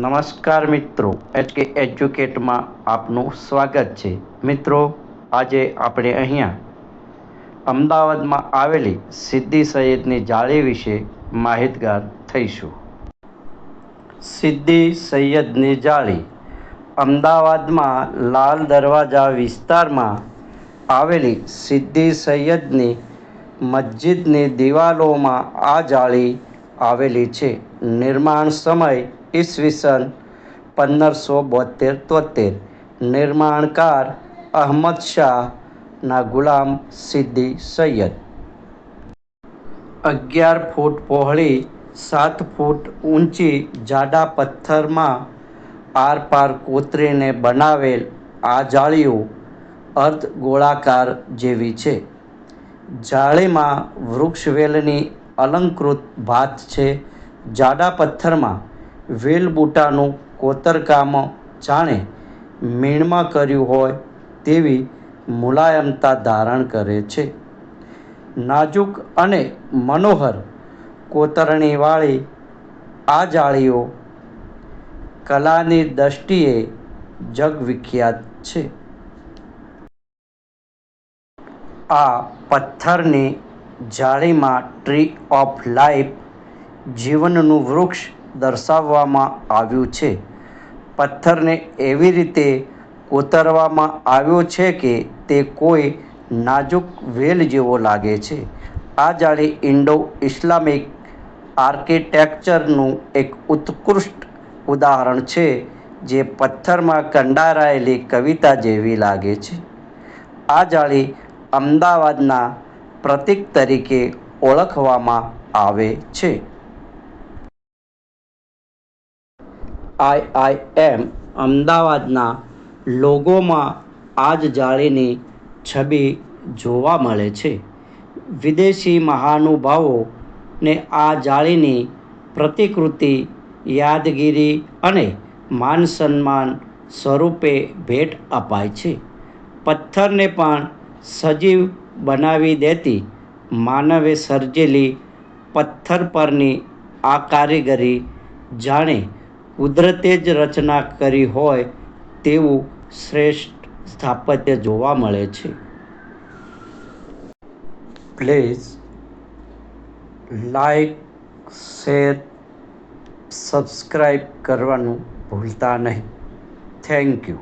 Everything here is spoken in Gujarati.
નમસ્કાર મિત્રો, HK એજ્યુકેટમાં આપનું સ્વાગત છે. મિત્રો, આજે આપણે અહીંયા અમદાવાદમાં આવેલી સિદ્દી સૈયદની જાળી વિશે માહિતગાર થઈશું. સિદ્દી સૈયદની જાળી અમદાવાદમાં લાલ દરવાજા વિસ્તારમાં આવેલી સિદ્દી સૈયદની મસ્જિદની દિવાલોમાં આ જાળી આવેલી છે. નિર્માણ સમય ઈસવીસન 1572-73. નિર્માણકાર અહમદ શાહના ગુલામ સિદ્દી સૈયદ. 11 ફૂટ પહોળી, 7 ફૂટ ઊંચી જાડા પથ્થરમાં આરપાર કોતરીને બનાવેલ આ જાળીઓ અર્ધ ગોળાકાર જેવી છે. જાળીમાં વૃક્ષવેલની અલંકૃત ભાત છે. જાડા પથ્થરમાં વેલબૂટાનું કોતરકામ જાણે મીણમાં કર્યું હોય તેવી મુલાયમતા ધારણ કરે છે. નાજુક અને મનોહર કોતરણીવાળી આ જાળીઓ કલાની દૃષ્ટિએ જગવિખ્યાત છે. આ પથ્થરની જાળીમાં ટ્રી ઓફ લાઈફ, જીવનનું વૃક્ષ દર્શાવવામાં આવ્યું છે. પથ્થરને એવી રીતે કોતરવામાં આવ્યો છે કે તે કોઈ નાજુક વેલ જેવો લાગે છે. આ જાળી ઇન્ડો-ઇસ્લામિક આર્કિટેક્ચરનું એક ઉત્કૃષ્ટ ઉદાહરણ છે, જે પથ્થરમાં કંડારાયેલી કવિતા જેવી લાગે છે. આ જાળી અમદાવાદના પ્રતીક તરીકે ઓળખવામાં આવે છે. IIM અમદાવાદના લોગોમાં આ જ જાળીની છબી જોવા મળે છે. વિદેશી મહાનુભાવોને આ જાળીની પ્રતિકૃતિ યાદગીરી અને માન-સન્માન સ્વરૂપે ભેટ અપાય છે. પથ્થરને પણ સજીવ બનાવી દેતી માનવે સર્જેલી પથ્થર પરની આ કારીગરી જાણે કુદરતે જ રચના કરી હોય તેવું શ્રેષ્ઠ સ્થાપત્ય જોવા મળે છે. પ્લીઝ લાઈક, શેર, સબસ્ક્રાઈબ કરવાનું ભૂલતા નહીં. Thank you.